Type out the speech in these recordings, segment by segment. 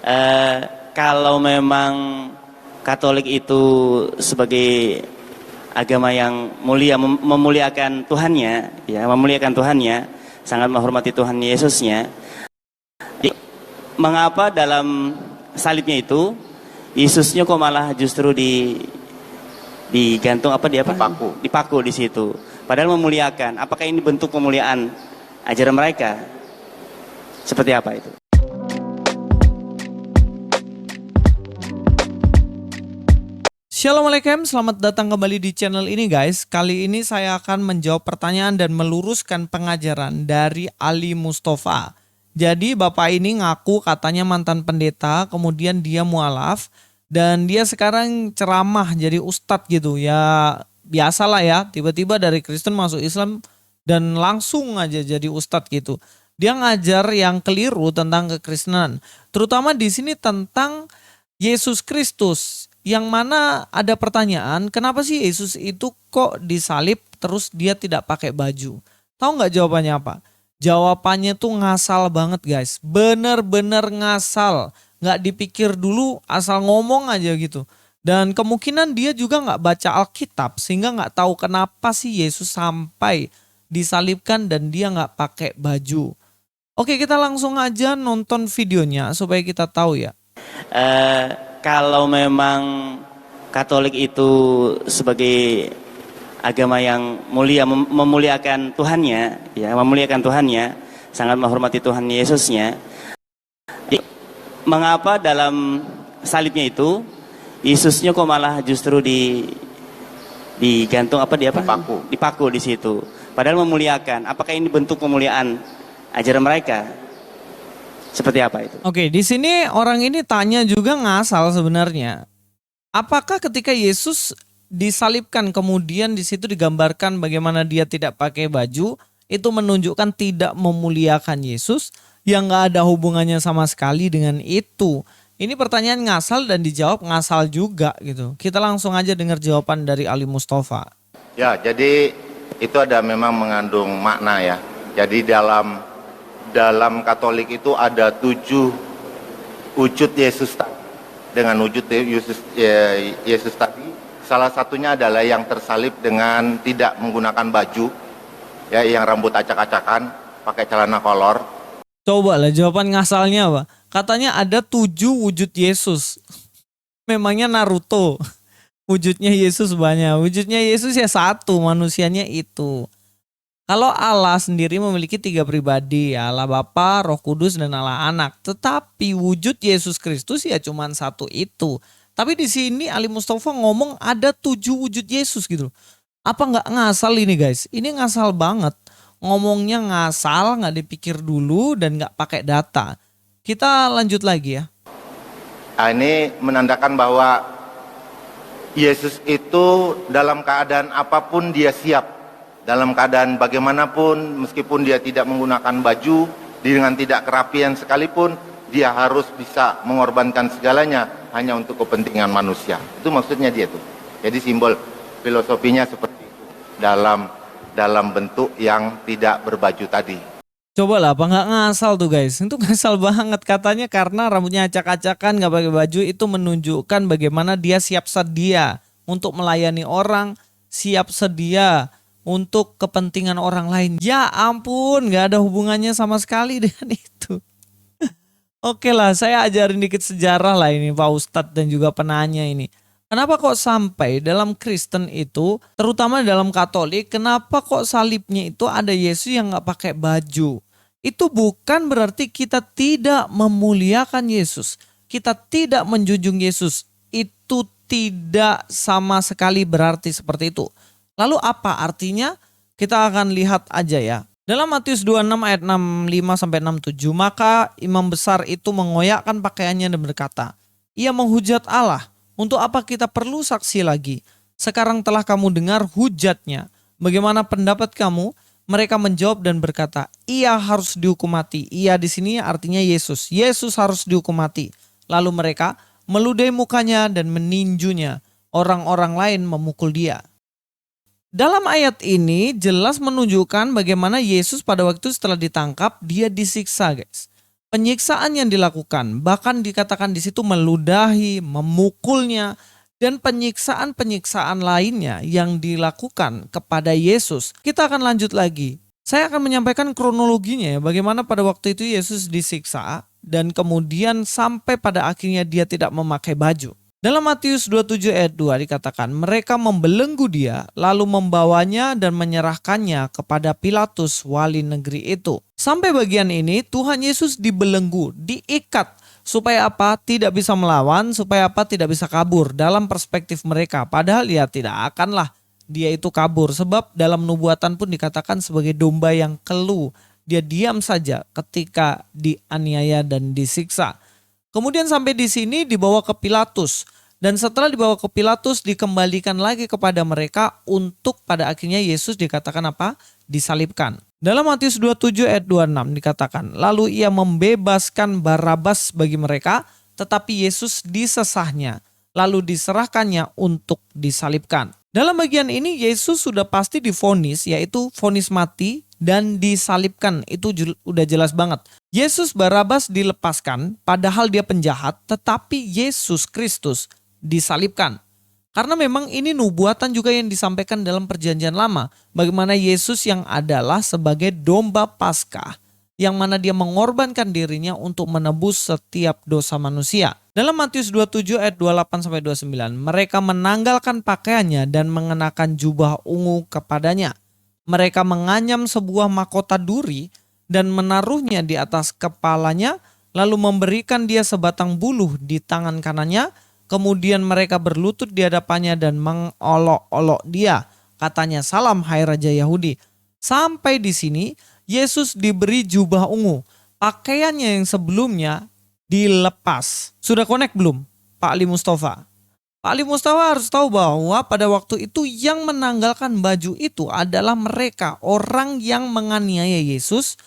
Eh, Kalau memang Katolik itu sebagai agama yang mulia, memuliakan Tuhannya, ya, memuliakan Tuhannya, sangat menghormati Tuhan Yesusnya. Mengapa dalam salibnya itu Yesusnya kok malah justru digantung apa dia apa? Dipaku di situ. Padahal memuliakan. Apakah ini bentuk pemuliaan ajaran mereka? Seperti apa itu? Assalamualaikum, selamat datang kembali di channel ini guys. Kali ini saya akan menjawab pertanyaan dan meluruskan pengajaran dari Ali Mustafa. Jadi bapak ini ngaku katanya mantan pendeta, kemudian dia mualaf, dan dia sekarang ceramah jadi ustadz gitu. Ya biasalah ya, tiba-tiba dari Kristen masuk Islam dan langsung aja jadi ustadz gitu. Dia ngajar yang keliru tentang kekristenan, terutama di sini tentang Yesus Kristus. Yang mana ada pertanyaan, kenapa sih Yesus itu kok disalib terus dia tidak pakai baju? Tahu nggak jawabannya apa? Jawabannya tuh ngasal banget guys, bener-bener ngasal. Nggak dipikir dulu, asal ngomong aja gitu. Dan kemungkinan dia juga nggak baca Alkitab sehingga nggak tahu kenapa sih Yesus sampai disalibkan dan dia nggak pakai baju. Oke, kita langsung aja nonton videonya supaya kita tahu ya. Kalau memang Katolik itu sebagai agama yang mulia, memuliakan Tuhannya, ya, memuliakan Tuhannya, sangat menghormati Tuhan Yesusnya. Mengapa dalam salibnya itu Yesusnya kok malah justru digantung apa dia apa? Dipaku di situ. Padahal memuliakan. Apakah ini bentuk pemuliaan ajaran mereka? Seperti apa itu? Oke, di sini orang ini tanya juga ngasal sebenarnya. Apakah ketika Yesus disalibkan kemudian di situ digambarkan bagaimana dia tidak pakai baju, itu menunjukkan tidak memuliakan Yesus yang nggak ada hubungannya sama sekali dengan itu. Ini pertanyaan ngasal dan dijawab ngasal juga gitu. Kita langsung aja dengar jawaban dari Ali Mustafa. Ya, jadi itu ada memang mengandung makna ya. Jadi dalam Katolik itu ada 7 wujud Yesus tadi. Dengan wujud Yesus tadi, salah satunya adalah yang tersalib dengan tidak menggunakan baju, ya, yang rambut acak-acakan, pakai celana kolor. Coba lah jawaban ngasalnya apa? Katanya ada 7 wujud Yesus. Memangnya Naruto. Wujudnya Yesus banyak. Wujudnya Yesus ya satu, manusianya itu. Kalau Allah sendiri memiliki 3 pribadi, Allah Bapa, Roh Kudus, dan Allah Anak. Tetapi wujud Yesus Kristus ya cuma satu itu. Tapi di sini Ali Mustafa ngomong ada 7 wujud Yesus gitu. Apa nggak ngasal ini guys? Ini ngasal banget. Ngomongnya ngasal, nggak dipikir dulu dan nggak pakai data. Kita lanjut lagi ya. Nah, ini menandakan bahwa Yesus itu dalam keadaan apapun dia siap. Dalam keadaan bagaimanapun, meskipun dia tidak menggunakan baju, dengan tidak kerapian sekalipun, dia harus bisa mengorbankan segalanya hanya untuk kepentingan manusia. Itu maksudnya dia tuh. Jadi simbol filosofinya seperti itu. Dalam bentuk yang tidak berbaju tadi. Coba lah, apa nggak ngasal tuh guys? Itu ngasal banget katanya karena rambutnya acak-acakan, nggak pakai baju, itu menunjukkan bagaimana dia siap sedia untuk melayani orang, siap sedia untuk kepentingan orang lain. Ya ampun, nggak ada hubungannya sama sekali dengan itu. Oke lah, saya ajarin dikit sejarah lah ini Pak Ustadz dan juga penanya ini. Kenapa kok sampai dalam Kristen itu, terutama dalam Katolik, kenapa kok salibnya itu ada Yesus yang nggak pakai baju? Itu bukan berarti kita tidak memuliakan Yesus. Kita tidak menjunjung Yesus. Itu tidak sama sekali berarti seperti itu. Lalu apa artinya? Kita akan lihat aja ya. Dalam Matius 26 ayat 65-67, maka imam besar itu mengoyakkan pakaiannya dan berkata, ia menghujat Allah, untuk apa kita perlu saksi lagi? Sekarang telah kamu dengar hujatnya. Bagaimana pendapat kamu? Mereka menjawab dan berkata, ia harus dihukum mati. Ia di sini artinya Yesus. Yesus harus dihukum mati. Lalu mereka meludahi mukanya dan meninjunya. Orang-orang lain memukul dia. Dalam ayat ini jelas menunjukkan bagaimana Yesus pada waktu setelah ditangkap dia disiksa guys. penyiksaan yang dilakukan, bahkan dikatakan di situ meludahi, memukulnya, dan penyiksaan-penyiksaan lainnya yang dilakukan kepada Yesus. Kita akan lanjut lagi. Saya akan menyampaikan kronologinya ya, bagaimana pada waktu itu Yesus disiksa dan kemudian sampai pada akhirnya dia tidak memakai baju. Dalam Matius 27 ayat 2 dikatakan, mereka membelenggu dia lalu membawanya dan menyerahkannya kepada Pilatus wali negeri itu. Sampai bagian ini Tuhan Yesus dibelenggu, diikat. Supaya apa? Tidak bisa melawan, supaya apa? Tidak bisa kabur dalam perspektif mereka. Padahal ya tidak akanlah dia itu kabur. Sebab dalam nubuatan pun dikatakan sebagai domba yang keluh. Dia diam saja ketika dianiaya dan disiksa. Kemudian sampai di sini dibawa ke Pilatus. Dan setelah dibawa ke Pilatus dikembalikan lagi kepada mereka untuk pada akhirnya Yesus dikatakan apa? Disalibkan. Dalam Matius 27 ayat 26 dikatakan, lalu ia membebaskan Barabas bagi mereka, tetapi Yesus disesahnya, lalu diserahkannya untuk disalibkan. Dalam bagian ini Yesus sudah pasti divonis, yaitu vonis mati dan disalibkan. Itu udah jelas banget. Yesus Barabas dilepaskan, padahal dia penjahat, tetapi Yesus Kristus disalibkan. Karena memang ini nubuatan juga yang disampaikan dalam perjanjian lama. Bagaimana Yesus yang adalah sebagai domba Paskah. Yang mana dia mengorbankan dirinya untuk menebus setiap dosa manusia. Dalam Matius 27 ayat 28-29. Mereka menanggalkan pakaiannya dan mengenakan jubah ungu kepadanya. Mereka menganyam sebuah mahkota duri dan menaruhnya di atas kepalanya. Lalu memberikan dia sebatang buluh di tangan kanannya. Kemudian mereka berlutut di hadapannya dan mengolok-olok dia. Katanya, salam hai Raja Yahudi. Sampai di sini Yesus diberi jubah ungu. Pakaiannya yang sebelumnya dilepas. Sudah connect belum Pak Ali Mustafa? Pak Ali Mustafa harus tahu bahwa pada waktu itu yang menanggalkan baju itu adalah mereka. Orang yang menganiaya Yesus.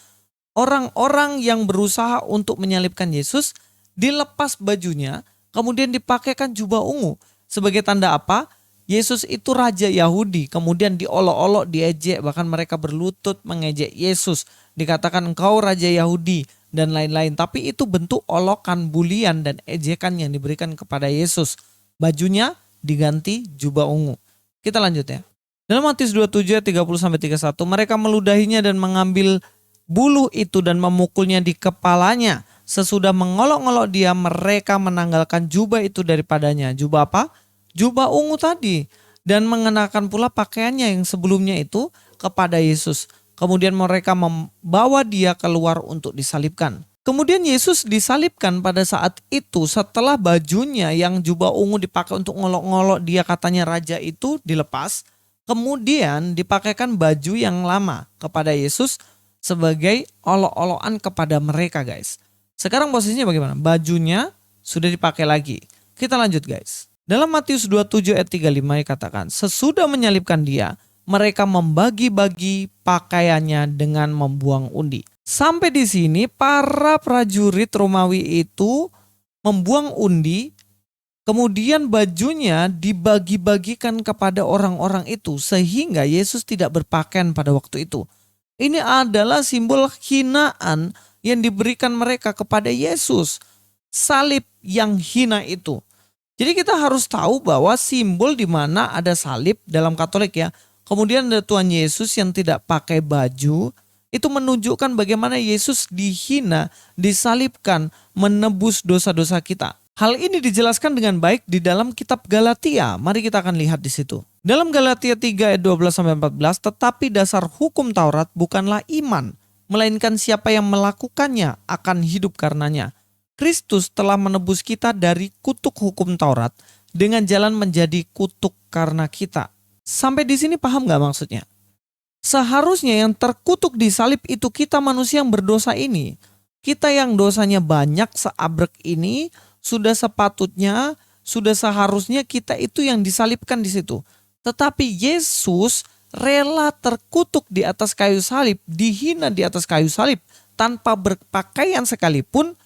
Orang-orang yang berusaha untuk menyalibkan Yesus. Dilepas bajunya. Kemudian dipakaikan jubah ungu. Sebagai tanda apa? Yesus itu Raja Yahudi. Kemudian diolok-olok, diejek. Bahkan mereka berlutut mengejek Yesus. Dikatakan engkau Raja Yahudi dan lain-lain. Tapi itu bentuk olokan, bulian dan ejekan yang diberikan kepada Yesus. Bajunya diganti jubah ungu. Kita lanjut ya. Dalam Matius 27 30-31. Mereka meludahinya dan mengambil buluh itu dan memukulnya di kepalanya. Sesudah mengolok-olok dia, mereka menanggalkan jubah itu daripadanya. Jubah apa? Jubah ungu tadi. Dan mengenakan pula pakaiannya yang sebelumnya itu kepada Yesus. Kemudian mereka membawa dia keluar untuk disalibkan. Kemudian Yesus disalibkan pada saat itu setelah bajunya yang jubah ungu dipakai untuk ngolok-ngolok dia katanya raja itu dilepas. Kemudian dipakaikan baju yang lama kepada Yesus sebagai olok-olokan kepada mereka guys. Sekarang posisinya bagaimana? Bajunya sudah dipakai lagi. Kita lanjut guys. Dalam Matius 27 ayat 35 dikatakan, sesudah menyalibkan dia, mereka membagi-bagi pakaiannya dengan membuang undi. Sampai di sini para prajurit Romawi itu membuang undi, kemudian bajunya dibagi-bagikan kepada orang-orang itu sehingga Yesus tidak berpakaian pada waktu itu. Ini adalah simbol hinaan yang diberikan mereka kepada Yesus. Salib yang hina itu. Jadi kita harus tahu bahwa simbol di mana ada salib dalam Katolik ya. Kemudian ada Tuhan Yesus yang tidak pakai baju. Itu menunjukkan bagaimana Yesus dihina, disalibkan, menebus dosa-dosa kita. Hal ini dijelaskan dengan baik di dalam kitab Galatia. Mari kita akan lihat di situ. Dalam Galatia 3 ayat 12-14, tetapi dasar hukum Taurat bukanlah iman, melainkan siapa yang melakukannya akan hidup karenanya. Kristus telah menebus kita dari kutuk hukum Taurat dengan jalan menjadi kutuk karena kita. Sampai di sini paham gak maksudnya? Seharusnya yang terkutuk di salib itu kita manusia yang berdosa ini. Kita yang dosanya banyak seabrek ini sudah sepatutnya, sudah seharusnya kita itu yang disalibkan di situ. Tetapi Yesus rela terkutuk di atas kayu salib, dihina di atas kayu salib tanpa berpakaian sekalipun.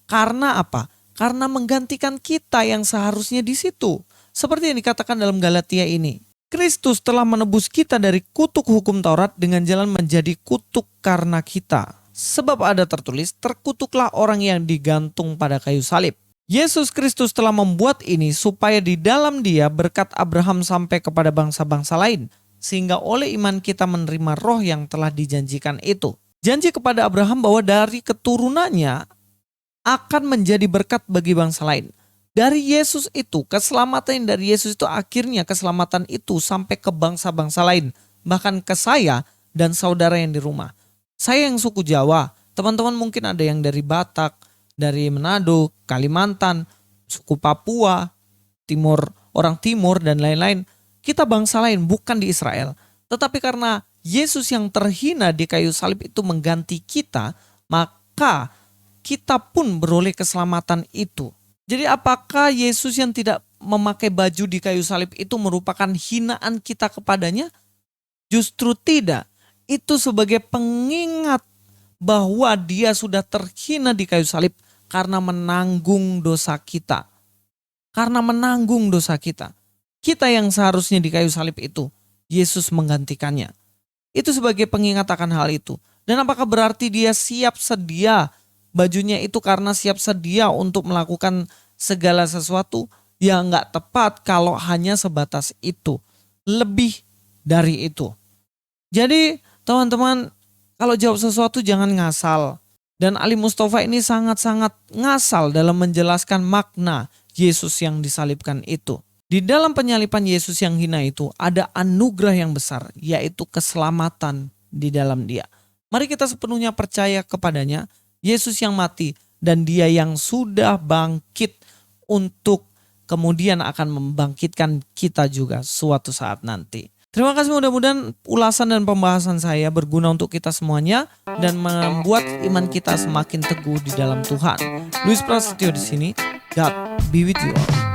Karena apa? Karena menggantikan kita yang seharusnya di situ. Seperti yang dikatakan dalam Galatia ini. Kristus telah menebus kita dari kutuk hukum Taurat dengan jalan menjadi kutuk karena kita. Sebab ada tertulis, terkutuklah orang yang digantung pada kayu salib. Yesus Kristus telah membuat ini supaya di dalam Dia berkat Abraham sampai kepada bangsa-bangsa lain, sehingga oleh iman kita menerima roh yang telah dijanjikan itu. Janji kepada Abraham bahwa dari keturunannya akan menjadi berkat bagi bangsa lain. Dari Yesus itu, keselamatan dari Yesus itu akhirnya keselamatan itu sampai ke bangsa-bangsa lain. Bahkan ke saya dan saudara yang di rumah. Saya yang suku Jawa, teman-teman mungkin ada yang dari Batak, dari Manado, Kalimantan, suku Papua, orang Timur dan lain-lain. Kita bangsa lain, bukan di Israel. Tetapi karena Yesus yang terhina di kayu salib itu mengganti kita, maka kita pun beroleh keselamatan itu. Jadi apakah Yesus yang tidak memakai baju di kayu salib itu merupakan hinaan kita kepadanya? Justru tidak. Itu sebagai pengingat bahwa Dia sudah terhina di kayu salib karena menanggung dosa kita. Karena menanggung dosa kita. Kita yang seharusnya di kayu salib itu, Yesus menggantikannya. Itu sebagai pengingat akan hal itu. Dan apakah berarti Dia siap sedia bajunya itu karena siap sedia untuk melakukan segala sesuatu? Ya nggak tepat kalau hanya sebatas itu. Lebih dari itu. Jadi teman-teman, kalau jawab sesuatu jangan ngasal. Dan Ali Mustafa ini sangat-sangat ngasal dalam menjelaskan makna Yesus yang disalibkan itu. Di dalam penyaliban Yesus yang hina itu ada anugerah yang besar, yaitu keselamatan di dalam Dia. Mari kita sepenuhnya percaya kepadanya, Yesus yang mati dan Dia yang sudah bangkit untuk kemudian akan membangkitkan kita juga suatu saat nanti. Terima kasih, mudah-mudahan ulasan dan pembahasan saya berguna untuk kita semuanya dan membuat iman kita semakin teguh di dalam Tuhan. Luis Prasetyo di sini. God be with you all.